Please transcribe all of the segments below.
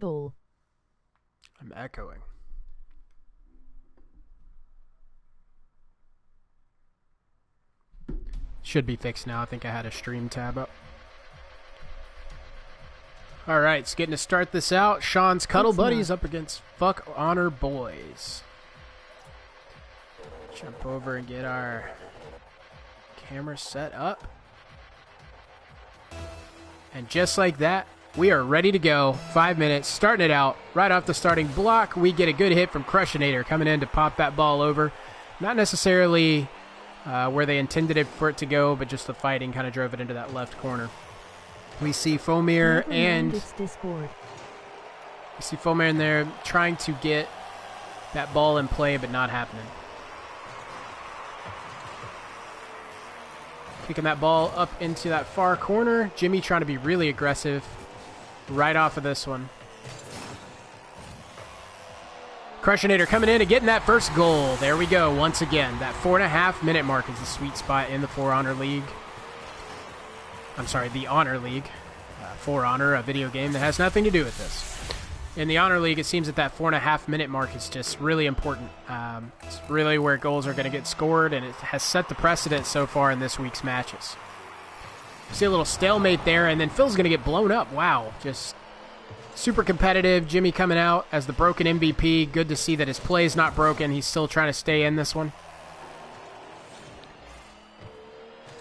Ball. I'm echoing. Should be fixed now. I think I had a stream tab up. All right, it's getting to start this out. Sean's Cuddle Buddies up against Fuck Honor Boys. Jump over and get our camera set up. And just like that, we are ready to go. 5 minutes, starting it out. Right off the starting block, we get a good hit from Crushinator coming in to pop that ball over. Not necessarily where they intended it for it to go, but just the fighting kind of drove it into that left corner. We see Fomir and in there trying to get that ball in play, but not happening. Kicking that ball up into that far corner. Jimmy trying to be really aggressive right off of this one. Crushinator coming in and getting that first goal. There we go. Once again, that 4.5 minute mark is the sweet spot in the For Honor League. I'm sorry, the Honor League. For Honor, a video game that has nothing to do with this. In the Honor League, it seems that that 4.5 minute mark is just really important. It's really where goals are going to get scored, and it has set the precedent so far in this week's matches. See a little stalemate there, and then Phil's going to get blown up. Wow, just super competitive. Jimmy coming out as the broken MVP. Good to see that his play is not broken. He's still trying to stay in this one.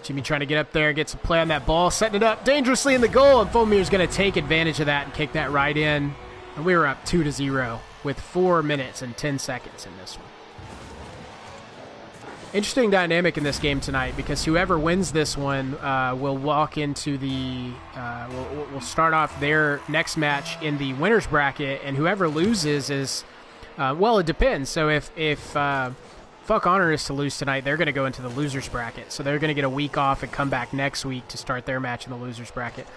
Jimmy trying to get up there and get some play on that ball, setting it up dangerously in the goal, and Fomir's going to take advantage of that and kick that right in. And we were up 2-0 with 4 minutes and 10 seconds in this one. Interesting dynamic in this game tonight, because whoever wins this one will walk into the will start off their next match in the winner's bracket, and whoever loses is well, it depends. So if Fuck Honor is to lose tonight, they're going to go into the loser's bracket, so they're going to get a week off and come back next week to start their match in the loser's bracket.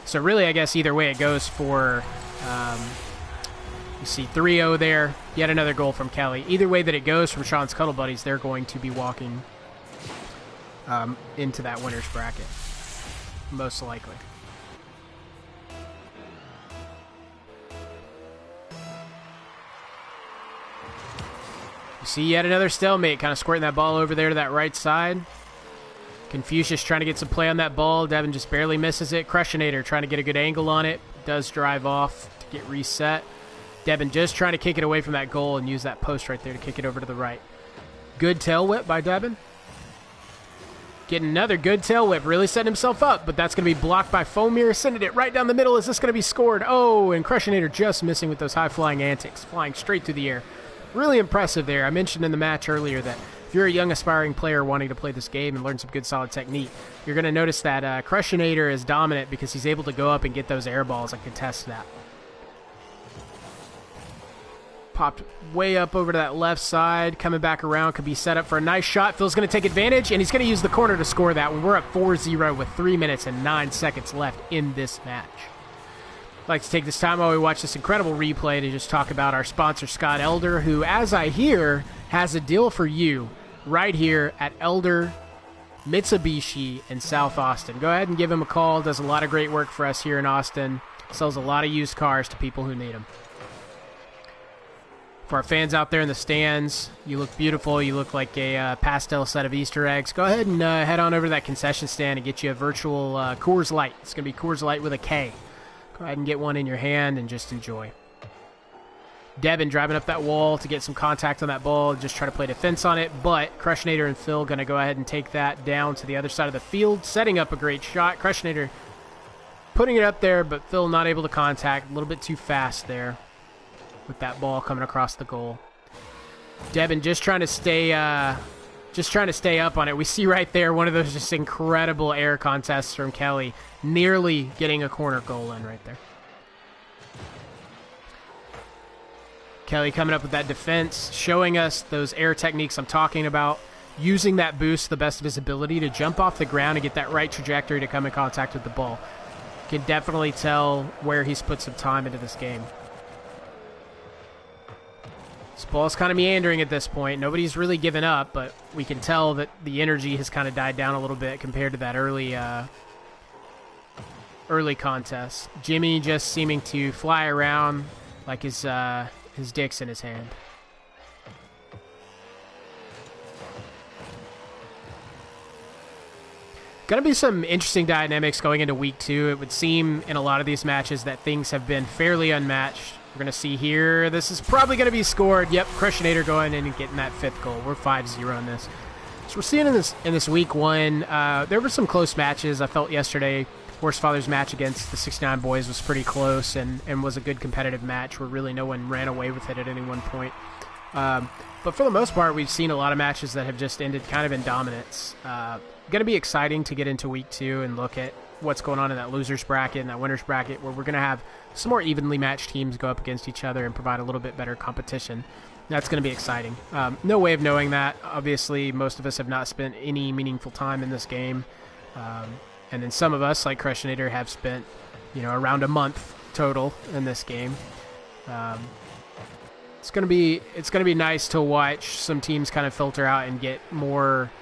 So really, I guess either way it goes for you see 3-0 there. Yet another goal from Kelly. Either way that it goes from Sean's Cuddle Buddies, they're going to be walking into that winner's bracket, most likely. You see yet another stalemate, kind of squirting that ball over there to that right side. Confucius trying to get some play on that ball. Devin just barely misses it. Crushinator trying to get a good angle on it. Does drive off to get reset. Devin just trying to kick it away from that goal and use that post right there to kick it over to the right. Good tail whip by Devin. Getting another good tail whip. Really setting himself up, but that's going to be blocked by Fomir. Sending it right down the middle. Is this going to be scored? Oh, and Crushinator just missing with those high-flying antics. Flying straight through the air. Really impressive there. I mentioned in the match earlier that if you're a young aspiring player wanting to play this game and learn some good solid technique, you're going to notice that Crushinator is dominant because he's able to go up and get those air balls and contest that. Popped way up over to that left side, coming back around, could be set up for a nice shot. Phil's going to take advantage, and he's going to use the corner to score that one. We're up 4-0 with 3 minutes and 9 seconds left in this match. I'd like to take this time while we watch this incredible replay to just talk about our sponsor, Scott Elder, who, as I hear, has a deal for you right here at Elder Mitsubishi in South Austin. Go ahead and give him a call. Does a lot of great work for us here in Austin. Sells a lot of used cars to people who need them. For our fans out there in the stands, you look beautiful. You look like a pastel set of Easter eggs. Go ahead and head on over to that concession stand and get you a virtual Coors Light. It's going to be Coors Light with a K. Go ahead and get one in your hand and just enjoy. Devin driving up that wall to get some contact on that ball, just try to play defense on it, but Crushinator and Phil going to go ahead and take that down to the other side of the field, setting up a great shot. Crushinator putting it up there, but Phil not able to contact. A little bit too fast there with that ball coming across the goal. Devin just trying to stay up on it. We see right there one of those just incredible air contests from Kelly, nearly getting a corner goal in right there. Kelly coming up with that defense, showing us those air techniques I'm talking about, using that boost to the best of his ability to jump off the ground and get that right trajectory to come in contact with the ball. Can definitely tell where he's put some time into this game. This ball's kind of meandering at this point. Nobody's really given up, but we can tell that the energy has kind of died down a little bit compared to that early early contest. Jimmy just seeming to fly around like his dick's in his hand. Going to be some interesting dynamics going into week 2. It would seem in a lot of these matches that things have been fairly unmatched. We're going to see here, this is probably going to be scored. Yep, Crushinator going in and getting that 5th goal. We're 5-0 in this. So we're seeing in this week 1, there were some close matches. I felt yesterday, Horsefather's match against the 69 Boys was pretty close and was a good competitive match where really no one ran away with it at any one point. But for the most part, we've seen a lot of matches that have just ended kind of in dominance. Going to be exciting to get into week 2 and look at what's going on in that loser's bracket and that winner's bracket, where we're going to have some more evenly matched teams go up against each other and provide a little bit better competition. That's going to be exciting. No way of knowing that. Obviously, most of us have not spent any meaningful time in this game. And then some of us, like Crushinator, have spent, around a month total in this game. It's gonna be nice to watch some teams kind of filter out and get more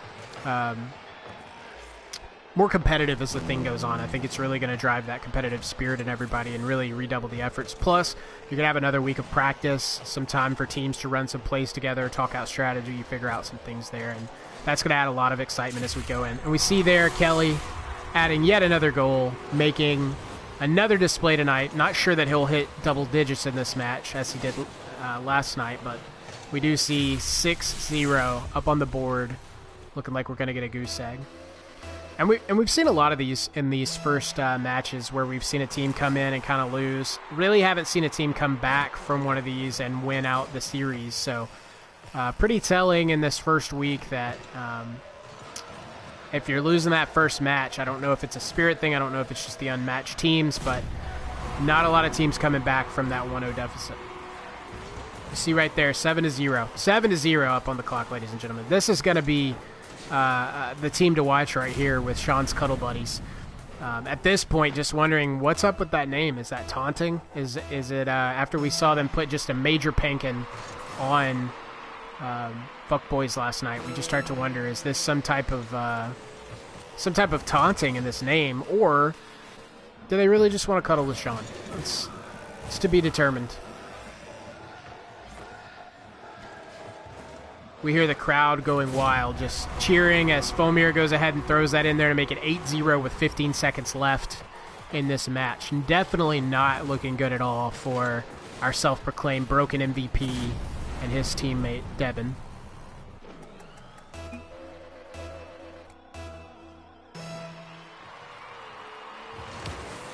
competitive as the thing goes on. I think it's really going to drive that competitive spirit in everybody and really redouble the efforts. Plus, you're going to have another week of practice, some time for teams to run some plays together, talk out strategy, figure out some things there, and that's going to add a lot of excitement as we go in. And we see there Kelly adding yet another goal, making another display tonight. Not sure that he'll hit double digits in this match as he did last night, but we do see 6-0 up on the board, looking like we're going to get a goose egg. And we've seen a lot of these in these first matches where we've seen a team come in and kind of lose. Really haven't seen a team come back from one of these and win out the series. So pretty telling in this first week that if you're losing that first match, I don't know if it's a spirit thing. I don't know if it's just the unmatched teams, but not a lot of teams coming back from that 1-0 deficit. You see right there, 7-0. 7-0 up on the clock, ladies and gentlemen. This is going to be the team to watch right here with Sean's Cuddle Buddies. At this point, just wondering what's up with that name. Is that taunting? Is it after we saw them put just a major pankin on Fuck Boys last night? We just start to wonder: is this some type of taunting in this name, or do they really just want to cuddle with Sean? It's to be determined. We hear the crowd going wild, just cheering as Fomir goes ahead and throws that in there to make it 8-0 with 15 seconds left in this match. And definitely not looking good at all for our self-proclaimed broken MVP and his teammate, Devin.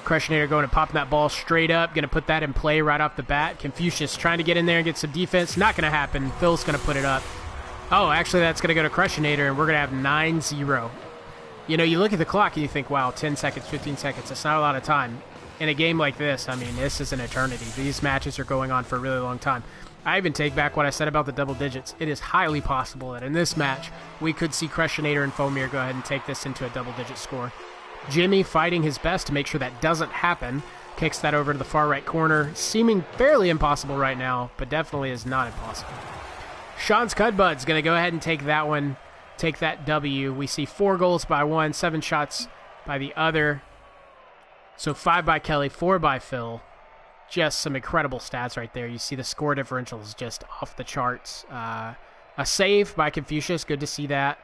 Crushinator going to pop that ball straight up, going to put that in play right off the bat. Confucius trying to get in there and get some defense. Not going to happen. Phil's going to put it up. Oh, actually, that's going to go to Crushinator, and we're going to have 9-0. You look at the clock and you think, wow, 10 seconds, 15 seconds. That's not a lot of time. In a game like this, I mean, this is an eternity. These matches are going on for a really long time. I even take back what I said about the double digits. It is highly possible that in this match, we could see Crushinator and Fomir go ahead and take this into a double-digit score. Jimmy fighting his best to make sure that doesn't happen. Kicks that over to the far right corner. Seeming fairly impossible right now, but definitely is not impossible. Sean's Cudbud's going to go ahead and take that one, take that W. We see 4 goals by one, 7 shots by the other. So 5 by Kelly, 4 by Phil. Just some incredible stats right there. You see the score differential is just off the charts. A save by Confucius, good to see that.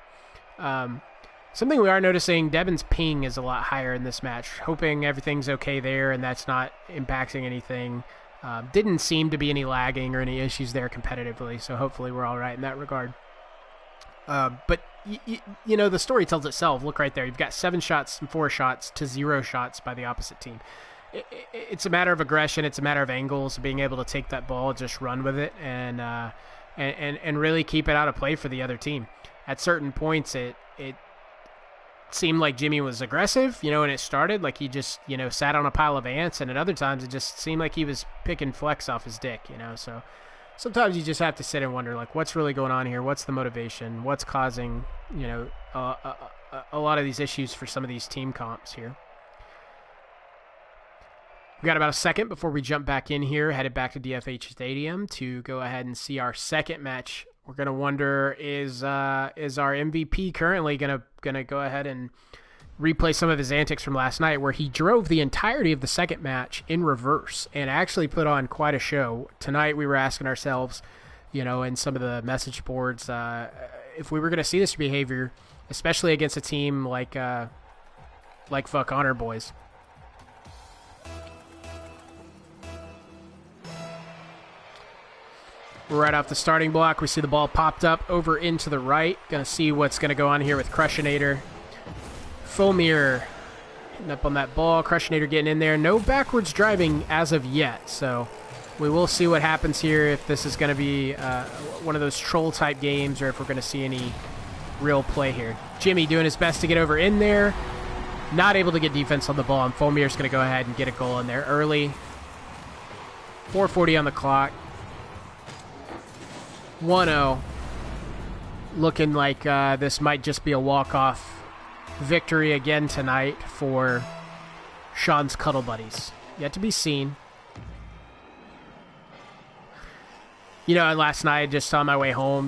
Something we are noticing, Devin's ping is a lot higher in this match. Hoping everything's okay there and that's not impacting anything. Didn't seem to be any lagging or any issues there competitively, so hopefully we're all right in that regard. But, the story tells itself. Look right there. You've got 7 shots and 4 shots to 0 shots by the opposite team. It's a matter of aggression. It's a matter of angles, being able to take that ball, just run with it, and really keep it out of play for the other team. At certain points, it seemed like Jimmy was aggressive, when it started, like he just, sat on a pile of ants, and at other times it just seemed like he was picking flex off his dick, so sometimes you just have to sit and wonder, like, what's really going on here? What's the motivation? What's causing, a lot of these issues for some of these team comps here? We got about a second before we jump back in here, headed back to DFH Stadium to go ahead and see our second match. We're gonna wonder, is our MVP currently gonna go ahead and replay some of his antics from last night where he drove the entirety of the second match in reverse and actually put on quite a show. Tonight we were asking ourselves, in some of the message boards, if we were going to see this behavior, especially against a team like Fuck Honor Boys. Right off the starting block, we see the ball popped up over into the right. Going to see what's going to go on here with Crushinator. Fomir hitting up on that ball. Crushinator getting in there. No backwards driving as of yet, so we will see what happens here, if this is going to be one of those troll-type games or if we're going to see any real play here. Jimmy doing his best to get over in there. Not able to get defense on the ball, and Fomir's going to go ahead and get a goal in there early. 4:40 on the clock. 1-0. Looking like this might just be a walk-off victory again tonight for Sean's Cuddle Buddies. Yet to be seen. Last night, just on my way home,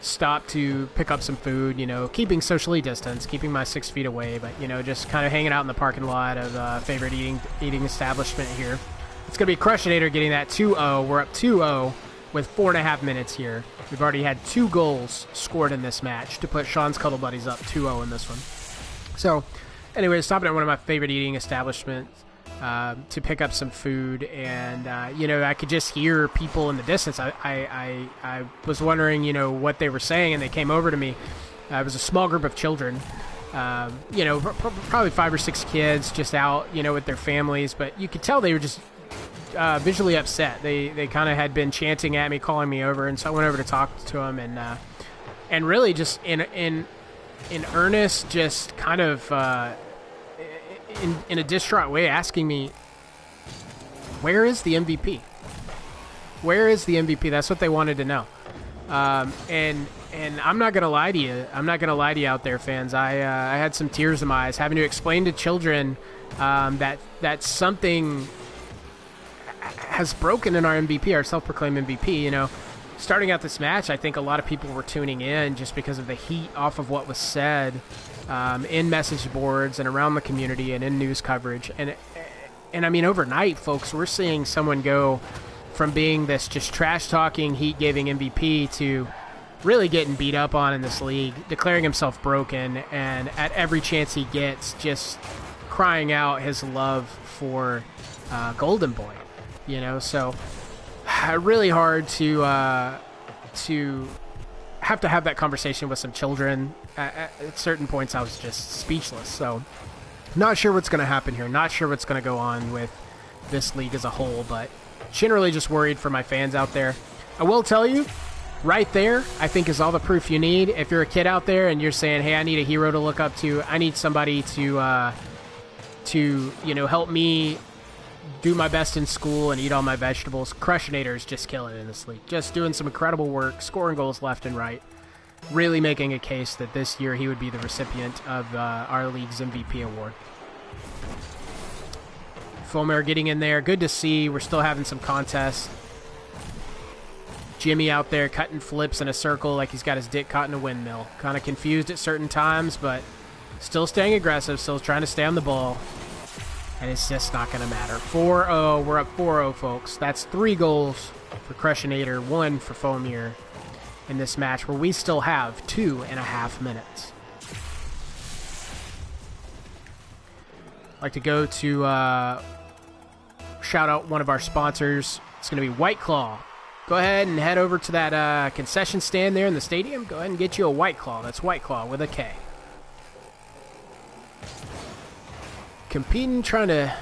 stopped to pick up some food, keeping socially distanced, keeping my 6 feet away, but, just kind of hanging out in the parking lot of favorite eating establishment here. It's going to be Crushinator getting that 2-0. We're up 2-0 with 4.5 minutes here. We've already had 2 goals scored in this match to put Sean's Cuddle Buddies up 2-0 in this one. So, anyway, stopping at one of my favorite eating establishments to pick up some food, and, I could just hear people in the distance. I was wondering, what they were saying, and they came over to me. It was a small group of children, probably 5 or 6 kids just out, with their families, but you could tell they were just visually upset. They kind of had been chanting at me, calling me over, and so I went over to talk to them, and really just in earnest, just kind of in a distraught way, asking me, where is the MVP? Where is the MVP? That's what they wanted to know. And I'm not gonna lie to you. I'm not gonna lie to you out there, fans. I had some tears in my eyes having to explain to children that something has broken in our MVP, our self-proclaimed MVP. Starting out this match, I think a lot of people were tuning in just because of the heat off of what was said in message boards and around the community and in news coverage. And I mean, overnight, folks, we're seeing someone go from being this just trash-talking, heat-giving MVP to really getting beat up on in this league, declaring himself broken, and at every chance he gets, just crying out his love for Golden Boy. So really hard to have that conversation with some children. At certain points, I was just speechless. So not sure what's going to happen here. Not sure what's going to go on with this league as a whole, but generally just worried for my fans out there. I will tell you, right there, I think is all the proof you need. If you're a kid out there and you're saying, hey, I need a hero to look up to, I need somebody to help me do my best in school and eat all my vegetables, Crushinator is just killing it in this league. Just doing some incredible work, scoring goals left and right, really making a case that this year he would be the recipient of our league's MVP award. Fomir getting in there. Good to see. We're still having some contests. Jimmy out there cutting flips in a circle like he's got his dick caught in a windmill. Kind of confused at certain times, but still staying aggressive, still trying to stay on the ball. And it's just not going to matter. 4-0. We're up 4-0, folks. That's 3 goals for Crushinator, 1 for Fomir in this match, where we still have 2.5 minutes. I'd like to go to shout out one of our sponsors. It's going to be White Claw. Go ahead and head over to that concession stand there in the stadium. Go ahead and get you a White Claw. That's White Claw with a K. Competing, trying to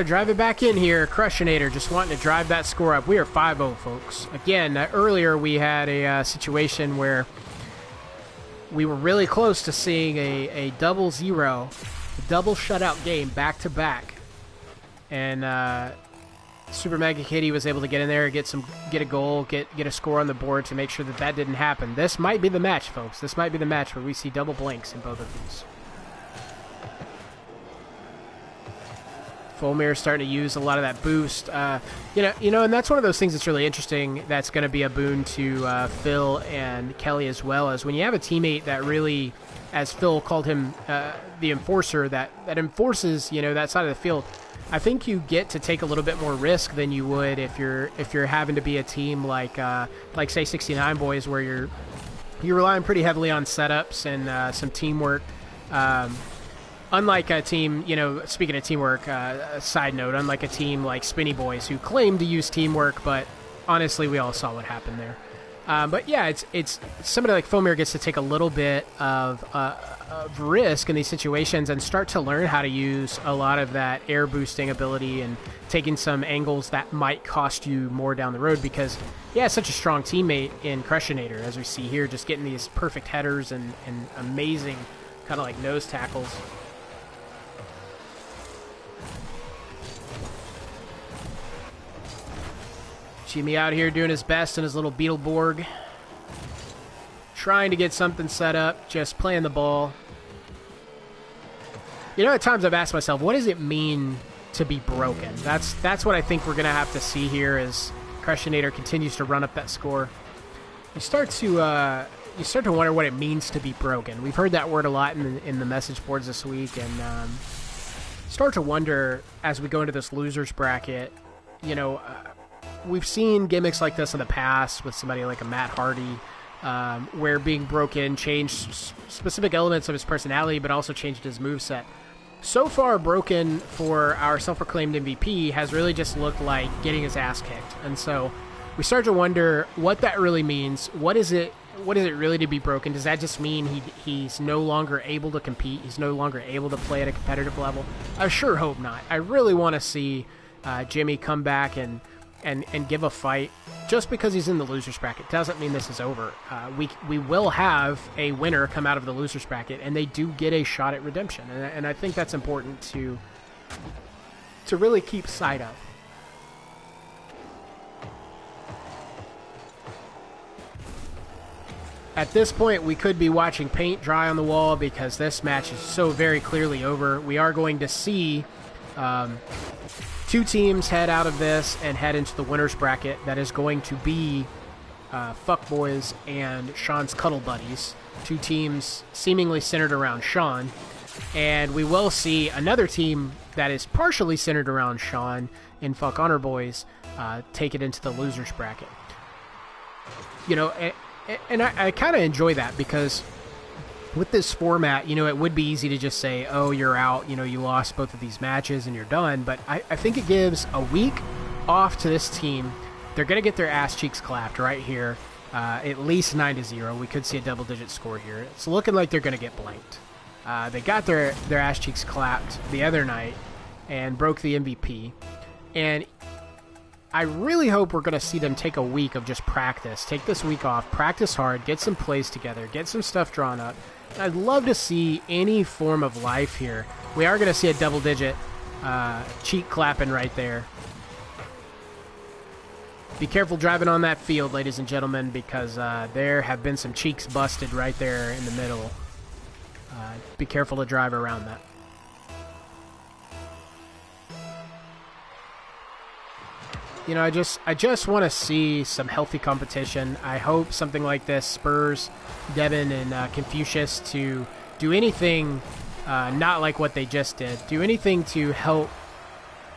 drive it back in here. Crushinator just wanting to drive that score up. We are 5-0, folks. Again, earlier we had a situation where we were really close to seeing a double shutout game back to back, and Super Mega Kitty was able to get in there, get a goal, get a score on the board to make sure that didn't happen. This might be the match, folks. This might be the match where we see double blanks in both of these. Fulmir starting to use a lot of that boost. And that's one of those things that's really interesting. That's going to be a boon to Phil and Kelly as well, as when you have a teammate that really, as Phil called him, the enforcer that enforces that side of the field. I think you get to take a little bit more risk than you would if you're having to be a team like say 69 Boys, where you're relying pretty heavily on setups and some teamwork. Unlike a team, speaking of teamwork, side note, unlike a team like Spinny Boys who claim to use teamwork, but honestly, we all saw what happened there. But yeah, it's somebody like Fulmir gets to take a little bit of risk in these situations and start to learn how to use a lot of that air boosting ability and taking some angles that might cost you more down the road, because such a strong teammate in Crushinator, as we see here, just getting these perfect headers and amazing kind of like nose tackles. Jimmy out here doing his best in his little Beetleborg, trying to get something set up, just playing the ball. At times I've asked myself, what does it mean to be broken? That's what I think we're going to have to see here as Crushinator continues to run up that score. You start to wonder what it means to be broken. We've heard that word a lot in the message boards this week, and start to wonder as we go into this losers bracket. We've seen gimmicks like this in the past with somebody like a Matt Hardy, where being broken changed specific elements of his personality, but also changed his moveset. So far, broken for our self-proclaimed MVP has really just looked like getting his ass kicked. And so we start to wonder what that really means. What is it really to be broken? Does that just mean he's no longer able to compete? He's no longer able to play at a competitive level? I sure hope not. I really want to see Jimmy come back and give a fight. Just because he's in the losers bracket doesn't mean this is over. We will have a winner come out of the losers bracket, and they do get a shot at redemption, and I think that's important to really keep sight of. At this point, we could be watching paint dry on the wall because this match is so very clearly over. We are going to see two teams head out of this and head into the winner's bracket. That is going to be Fuckboys and Sean's Cuddle Buddies, two teams seemingly centered around Sean. And we will see another team that is partially centered around Sean in Fuck Honor Boys take it into the losers bracket. And I kind of enjoy that, because with this format, it would be easy to just say, oh, you're out, you lost both of these matches and you're done. But I think it gives a week off to this team. They're going to get their ass cheeks clapped right here, at least 9-0. We could see a double-digit score here. It's looking like they're going to get blanked. They got their ass cheeks clapped the other night and broke the MVP. And I really hope we're going to see them take a week of just practice. Take this week off, practice hard, get some plays together, get some stuff drawn up. And I'd love to see any form of life here. We are going to see a double-digit cheek clapping right there. Be careful driving on that field, ladies and gentlemen, because there have been some cheeks busted right there in the middle. Be careful to drive around that. I just want to see some healthy competition. I hope something like this spurs Devin and Confucius to do anything not like what they just did. Do anything to help,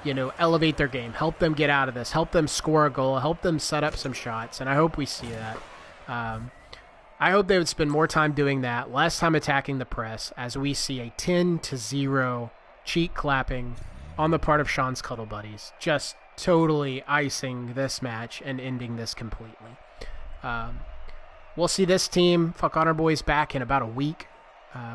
elevate their game, help them get out of this, help them score a goal, help them set up some shots, and I hope we see that. I hope they would spend more time doing that, less time attacking the press, as we see a 10-0 cheek clapping on the part of Sean's Cuddle Buddies. Just totally icing this match and ending this completely. We'll see this team, Fuck Honor Boys, back in about a week.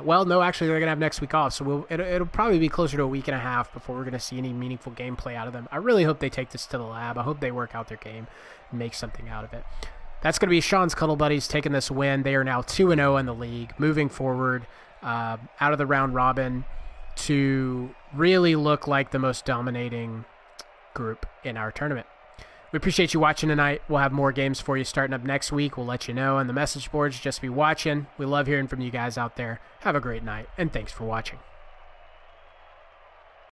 Well, no, actually, they're going to have next week off, so it'll probably be closer to a week and a half before we're going to see any meaningful gameplay out of them. I really hope they take this to the lab. I hope they work out their game and make something out of it. That's going to be Sean's Cuddle Buddies taking this win. They are now 2-0 in the league, moving forward out of the round robin to really look like the most dominating group in our tournament. We appreciate you watching tonight. We'll have more games for you starting up next week. We'll let you know on the message boards. Just be watching. We love hearing from you guys out there. Have a great night, and thanks for watching.